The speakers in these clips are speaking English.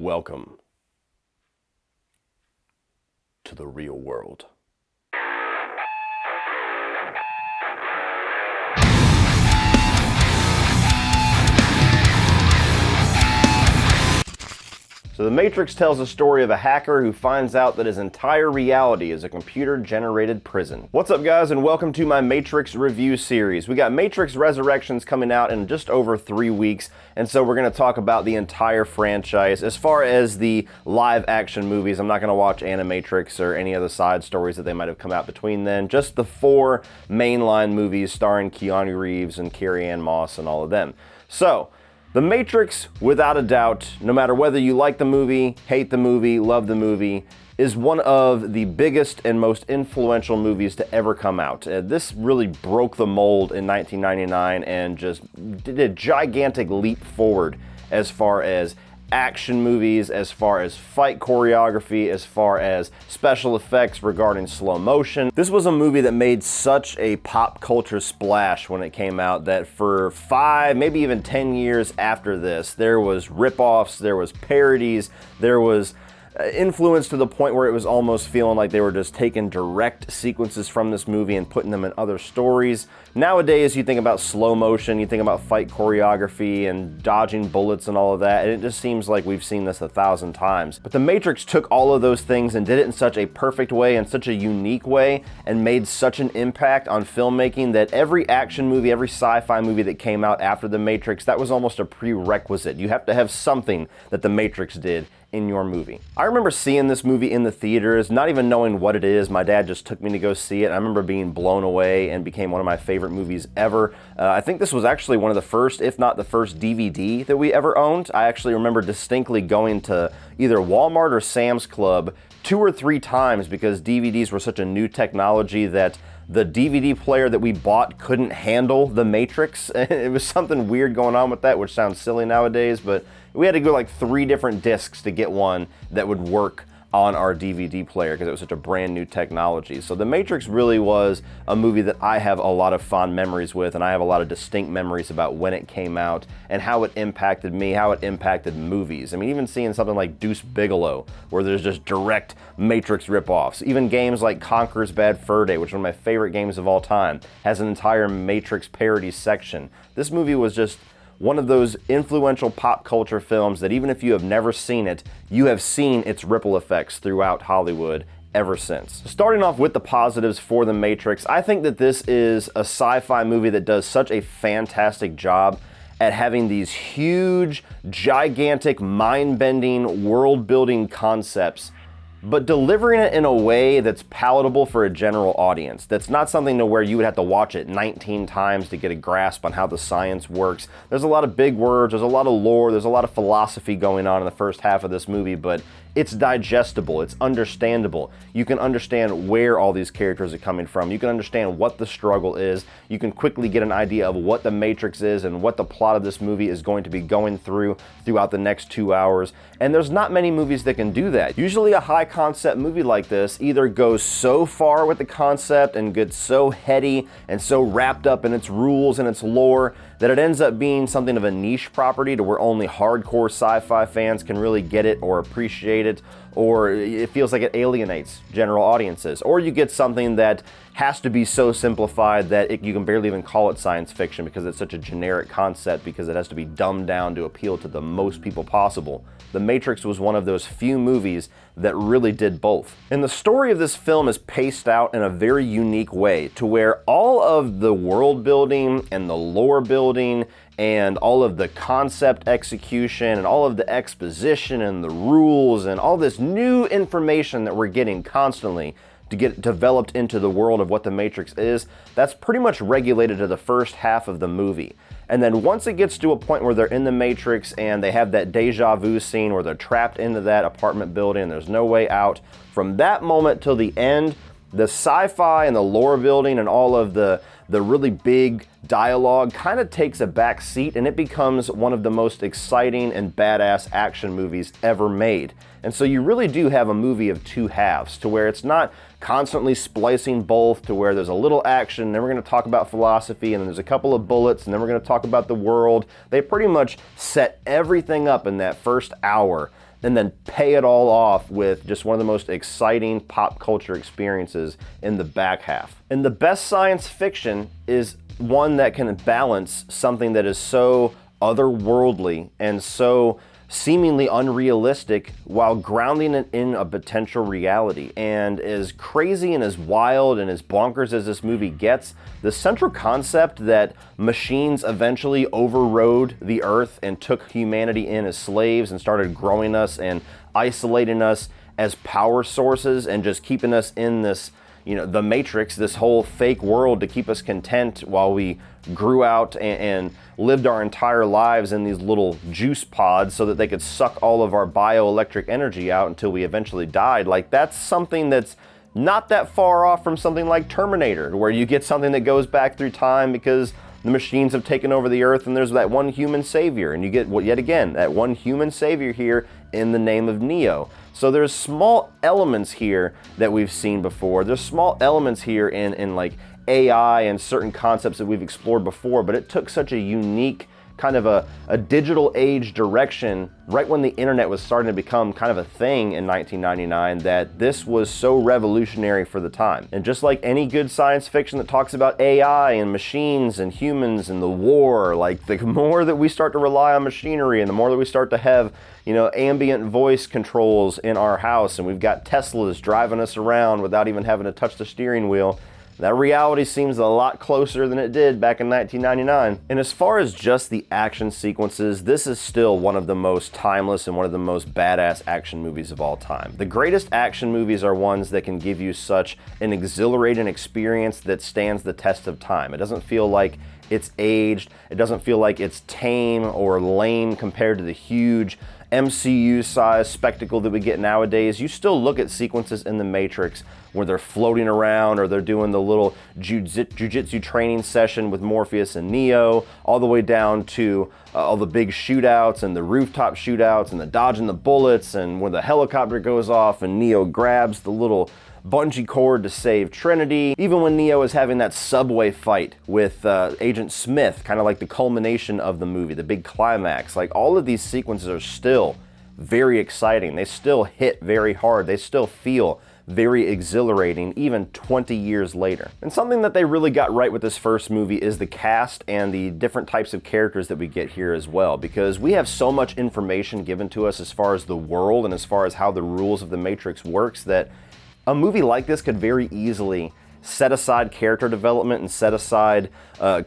Welcome to the real world. So The Matrix tells the story of a hacker who finds out that his entire reality is a computer-generated prison. What's up, guys, and welcome to my Matrix review series. We got Matrix Resurrections coming out in just over 3 weeks, and so we're going to talk about the entire franchise. As far as the live-action movies, I'm not going to watch Animatrix or any other side stories that they might have come out between then. Just the 4 mainline movies starring Keanu Reeves and Carrie-Anne Moss and all of them. So, The Matrix, without a doubt, no matter whether you like the movie, hate the movie, love the movie, is one of the biggest and most influential movies to ever come out. This really broke the mold in 1999 and just did a gigantic leap forward as far as action movies, as far as fight choreography, as far as special effects regarding slow motion. This was a movie that made such a pop culture splash when it came out that for 5, maybe even 10 years after this, there was rip-offs, there was parodies, there was influence to the point where it was almost feeling like they were just taking direct sequences from this movie and putting them in other stories. Nowadays, you think about slow motion, you think about fight choreography and dodging bullets and all of that, and it just seems like we've seen this 1,000 times. But The Matrix took all of those things and did it in such a perfect way and such a unique way and made such an impact on filmmaking that every action movie, every sci-fi movie that came out after The Matrix, that was almost a prerequisite. You have to have something that The Matrix did in your movie. I remember seeing this movie in the theaters, not even knowing what it is. My dad just took me to go see it. I remember being blown away and became one of my favorite movies ever. I think this was actually one of the first, if not the first DVD that we ever owned. I actually remember distinctly going to either Walmart or Sam's Club 2 or 3 times because DVDs were such a new technology that the DVD player that we bought couldn't handle The Matrix. It was something weird going on with that, which sounds silly nowadays, but we had to go like 3 different discs to get one that would work on our DVD player because it was such a brand new technology. So The Matrix really was a movie that I have a lot of fond memories with, and I have a lot of distinct memories about when it came out and how it impacted me, how it impacted movies. I mean, even seeing something like Deuce Bigalow, where there's just direct Matrix ripoffs. Even games like Conker's Bad Fur Day, which is one of my favorite games of all time, has an entire Matrix parody section. This movie was just one of those influential pop culture films that even if you have never seen it, you have seen its ripple effects throughout Hollywood ever since. Starting off with the positives for The Matrix, I think that this is a sci-fi movie that does such a fantastic job at having these huge, gigantic, mind-bending, world-building concepts, but delivering it in a way that's palatable for a general audience. That's not something to where you would have to watch it 19 times to get a grasp on how the science works. There's a lot of big words, there's a lot of lore, there's a lot of philosophy going on in the first half of this movie, but it's digestible, it's understandable. You can understand where all these characters are coming from. You can understand what the struggle is. You can quickly get an idea of what the Matrix is and what the plot of this movie is going to be going throughout the next 2 hours. And there's not many movies that can do that. Usually a high concept movie like this either goes so far with the concept and gets so heady and so wrapped up in its rules and its lore that it ends up being something of a niche property to where only hardcore sci-fi fans can really get it or appreciate it, or it feels like it alienates general audiences. Or you get something that has to be so simplified that you can barely even call it science fiction because it's such a generic concept because it has to be dumbed down to appeal to the most people possible. The Matrix was one of those few movies that really did both. And the story of this film is paced out in a very unique way to where all of the world building and the lore building and all of the concept execution and all of the exposition and the rules and all this new information that we're getting constantly to get developed into the world of what the Matrix is, that's pretty much regulated to the first half of the movie. And then once it gets to a point where they're in the Matrix and they have that deja vu scene where they're trapped into that apartment building and there's no way out, from that moment till the end, the sci-fi and the lore building and all of the really big dialogue kind of takes a back seat and it becomes one of the most exciting and badass action movies ever made. And so you really do have a movie of 2 halves to where it's not constantly splicing both, to where there's a little action, then we're going to talk about philosophy, and then there's a couple of bullets, and then we're going to talk about the world. They pretty much set everything up in that first hour and then pay it all off with just one of the most exciting pop culture experiences in the back half. And the best science fiction is one that can balance something that is so otherworldly and so seemingly unrealistic while grounding it in a potential reality. And as crazy and as wild and as bonkers as this movie gets, the central concept that machines eventually overrode the earth and took humanity in as slaves and started growing us and isolating us as power sources and just keeping us in this, the Matrix, this whole fake world to keep us content while we grew out and lived our entire lives in these little juice pods so that they could suck all of our bioelectric energy out until we eventually died. Like, that's something that's not that far off from something like Terminator, where you get something that goes back through time because the machines have taken over the earth and there's that one human savior, and you get, yet again, that one human savior here in the name of Neo. So there's small elements here that we've seen before. There's small elements here in like AI and certain concepts that we've explored before, but it took such a unique kind of a digital age direction right when the internet was starting to become kind of a thing in 1999 that this was so revolutionary for the time. And just like any good science fiction that talks about AI and machines and humans and the war, like the more that we start to rely on machinery and the more that we start to have, ambient voice controls in our house and we've got Teslas driving us around without even having to touch the steering wheel, that reality seems a lot closer than it did back in 1999. And as far as just the action sequences, this is still one of the most timeless and one of the most badass action movies of all time. The greatest action movies are ones that can give you such an exhilarating experience that stands the test of time. It doesn't feel like it's aged. It doesn't feel like it's tame or lame compared to the huge MCU-sized spectacle that we get nowadays. You still look at sequences in The Matrix where they're floating around or they're doing the little jujitsu training session with Morpheus and Neo, all the way down to all the big shootouts and the rooftop shootouts and the dodging the bullets and when the helicopter goes off and Neo grabs the little bungee cord to save Trinity. Even when Neo is having that subway fight with Agent Smith, kind of like the culmination of the movie, the big climax. Like, all of these sequences are still very exciting. They still hit very hard. They still feel very exhilarating even 20 years later. And something that they really got right with this first movie is the cast and the different types of characters that we get here as well, because we have so much information given to us as far as the world and as far as how the rules of the Matrix works that a movie like this could very easily set aside character development and set aside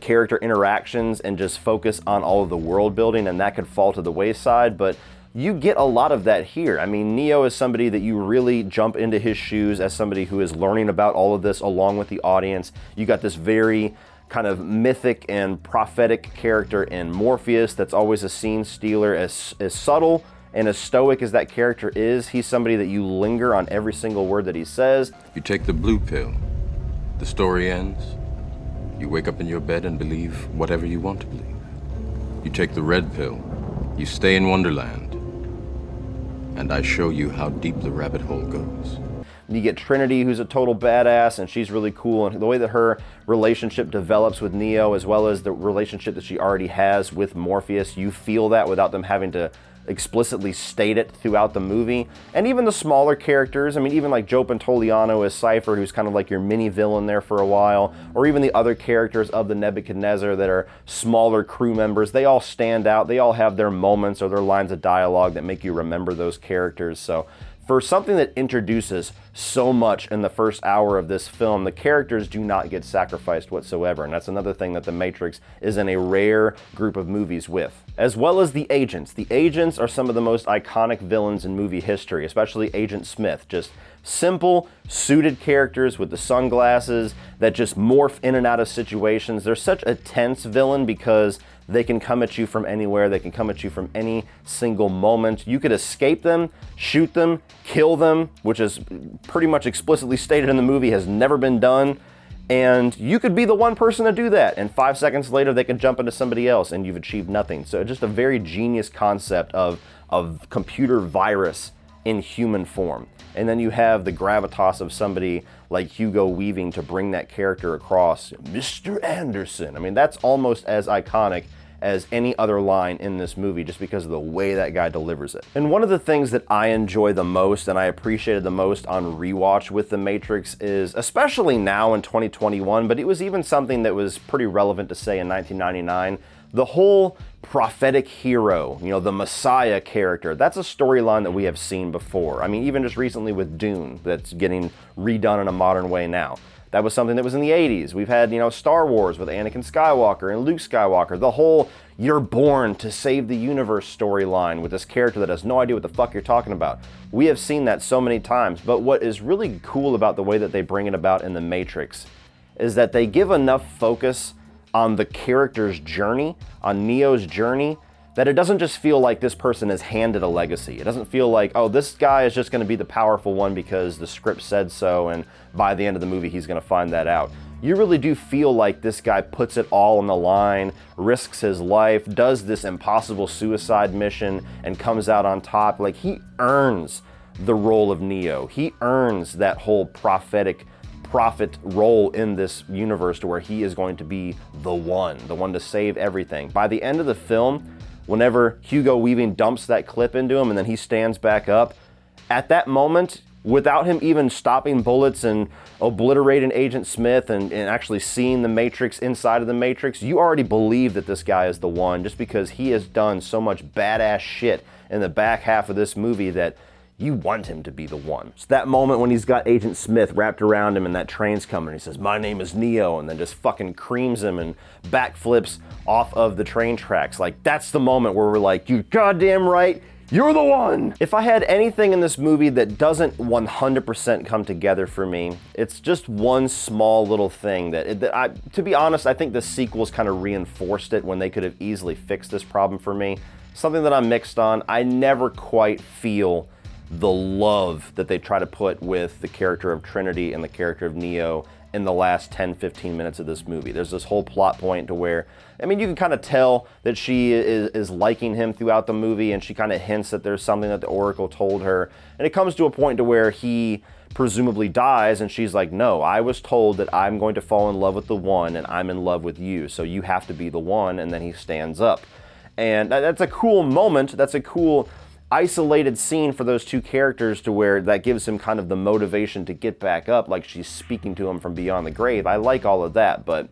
character interactions and just focus on all of the world building, and that could fall to the wayside. But you get a lot of that here. I mean, Neo is somebody that you really jump into his shoes as somebody who is learning about all of this along with the audience. You got this very kind of mythic and prophetic character in Morpheus that's always a scene stealer, as subtle and as stoic as that character is. He's somebody that you linger on every single word that he says. You take the blue pill, the story ends. You wake up in your bed and believe whatever you want to believe. You take the red pill, you stay in Wonderland, and I show you how deep the rabbit hole goes. You get Trinity, who's a total badass, and she's really cool, and the way that her relationship develops with Neo, as well as the relationship that she already has with Morpheus, you feel that without them having to explicitly state it throughout the movie. And even the smaller characters, I mean, even like Joe Pantoliano as Cypher, who's kind of like your mini villain there for a while, or even the other characters of the Nebuchadnezzar that are smaller crew members, they all stand out. They all have their moments or their lines of dialogue that make you remember those characters. So for something that introduces so much in the first hour of this film, the characters do not get sacrificed whatsoever, and that's another thing that The Matrix is in a rare group of movies with. As well as the agents. The agents are some of the most iconic villains in movie history, especially Agent Smith. Just simple, suited characters with the sunglasses that just morph in and out of situations. They're such a tense villain because they can come at you from anywhere. They can come at you from any single moment. You could escape them, shoot them, kill them, which is pretty much explicitly stated in the movie, has never been done. And you could be the one person to do that, and 5 seconds later they can jump into somebody else and you've achieved nothing. So just a very genius concept of computer virus in human form. And then you have the gravitas of somebody like Hugo Weaving to bring that character across. Mr. Anderson. I mean, that's almost as iconic as any other line in this movie just because of the way that guy delivers it. And one of the things that I enjoy the most and I appreciated the most on rewatch with The Matrix is, especially now in 2021, but it was even something that was pretty relevant to say in 1999, the whole prophetic hero, you know, the Messiah character, that's a storyline that we have seen before. I mean, even just recently with Dune, that's getting redone in a modern way now. That was something that was in the 80s. We've had, you know, Star Wars with Anakin Skywalker and Luke Skywalker. The whole you're born to save the universe storyline with this character that has no idea what the fuck you're talking about. We have seen that so many times. But what is really cool about the way that they bring it about in The Matrix is that they give enough focus on the character's journey, on Neo's journey, that it doesn't just feel like this person is handed a legacy. It doesn't feel like, oh, this guy is just going to be the powerful one because the script said so, and by the end of the movie he's going to find that out. You really do feel like this guy puts it all on the line, risks his life, does this impossible suicide mission, and comes out on top. Like, he earns the role of Neo. He earns that whole prophet role in this universe to where he is going to be the one to save everything. By the end of the film, whenever Hugo Weaving dumps that clip into him and then he stands back up, at that moment, without him even stopping bullets and obliterating Agent Smith and actually seeing the Matrix inside of the Matrix, you already believe that this guy is the one just because he has done so much badass shit in the back half of this movie that you want him to be the one. It's that moment when he's got Agent Smith wrapped around him and that train's coming. He says, "My name is Neo," and then just fucking creams him and backflips off of the train tracks. Like, that's the moment where we're like, you goddamn right, you're the one! If I had anything in this movie that doesn't 100% come together for me, it's just one small little thing to be honest, I think the sequels kind of reinforced it when they could have easily fixed this problem for me. Something that I'm mixed on, I never quite feel the love that they try to put with the character of Trinity and the character of Neo in the last 10-15 minutes of this movie. There's this whole plot point to where, I mean, you can kind of tell that she is liking him throughout the movie, and she kind of hints that there's something that the Oracle told her, and it comes to a point to where he presumably dies, and she's like, no, I was told that I'm going to fall in love with the one, and I'm in love with you, so you have to be the one, and then he stands up. And that's a cool moment, that's a cool isolated scene for those two characters to where that gives him kind of the motivation to get back up, like she's speaking to him from beyond the grave. I like all of that, but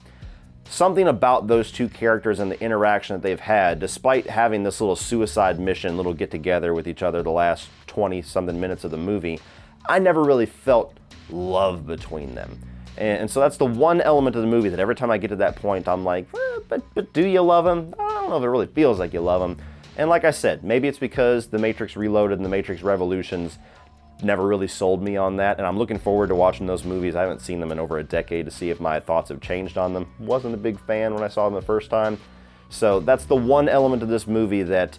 something about those two characters and the interaction that they've had, despite having this little suicide mission, little get together with each other the last 20-something minutes of the movie, I never really felt love between them. And so that's the one element of the movie that every time I get to that point, I'm like, but do you love him? I don't know if it really feels like you love him. And like I said, maybe it's because The Matrix Reloaded and The Matrix Revolutions never really sold me on that, and I'm looking forward to watching those movies. I haven't seen them in over a decade to see if my thoughts have changed on them. Wasn't a big fan when I saw them the first time. So that's the one element of this movie that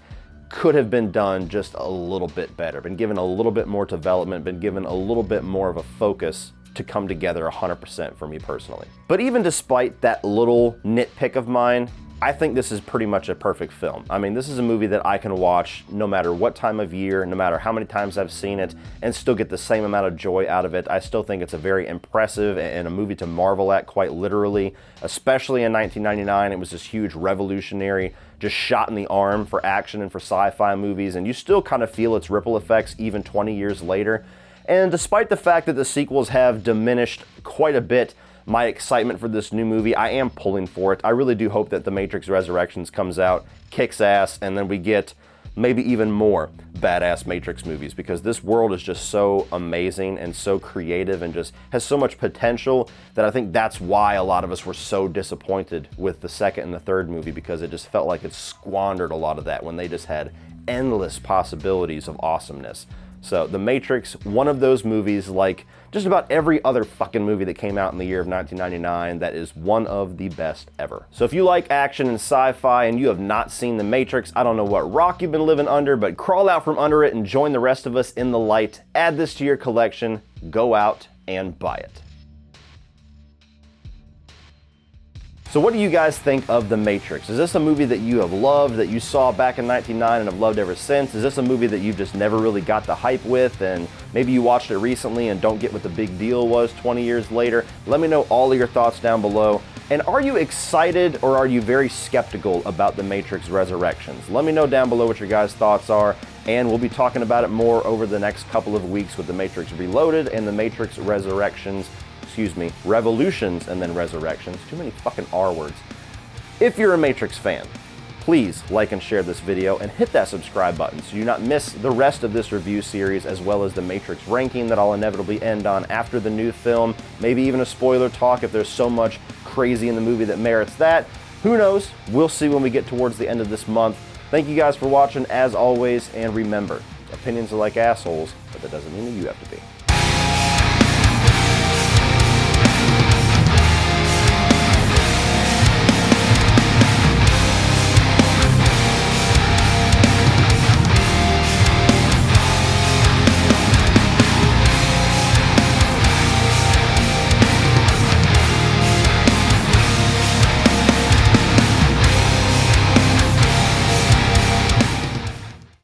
could have been done just a little bit better, been given a little bit more development, been given a little bit more of a focus to come together 100% for me personally. But even despite that little nitpick of mine, I think this is pretty much a perfect film. I mean, this is a movie that I can watch no matter what time of year, no matter how many times I've seen it, and still get the same amount of joy out of it. I still think it's a very impressive and a movie to marvel at, quite literally. Especially in 1999, it was this huge revolutionary, just shot in the arm for action and for sci-fi movies, and you still kind of feel its ripple effects even 20 years later. And despite the fact that the sequels have diminished quite a bit my excitement for this new movie, I am pulling for it. I really do hope that The Matrix Resurrections comes out, kicks ass, and then we get maybe even more badass Matrix movies, because this world is just so amazing and so creative and just has so much potential that I think that's why a lot of us were so disappointed with the second and the third movie, because it just felt like it squandered a lot of that when they just had endless possibilities of awesomeness. So The Matrix, one of those movies, like just about every other fucking movie that came out in the year of 1999, that is one of the best ever. So if you like action and sci-fi and you have not seen The Matrix, I don't know what rock you've been living under, but crawl out from under it and join the rest of us in the light. Add this to your collection, go out and buy it. So what do you guys think of The Matrix? Is this a movie that you have loved, that you saw back in 1999 and have loved ever since? Is this a movie that you just never really got the hype with, and maybe you watched it recently and don't get what the big deal was 20 years later? Let me know all of your thoughts down below. And are you excited or are you very skeptical about The Matrix Resurrections? Let me know down below what your guys' thoughts are, and we'll be talking about it more over the next couple of weeks with The Matrix Reloaded and The Matrix Revolutions and then Resurrections. Too many fucking R words. If you're a Matrix fan, please like and share this video and hit that subscribe button so you do not miss the rest of this review series, as well as the Matrix ranking that I'll inevitably end on after the new film, maybe even a spoiler talk if there's so much crazy in the movie that merits that. Who knows? We'll see when we get towards the end of this month. Thank you guys for watching as always, and remember, opinions are like assholes, but that doesn't mean that you have to be.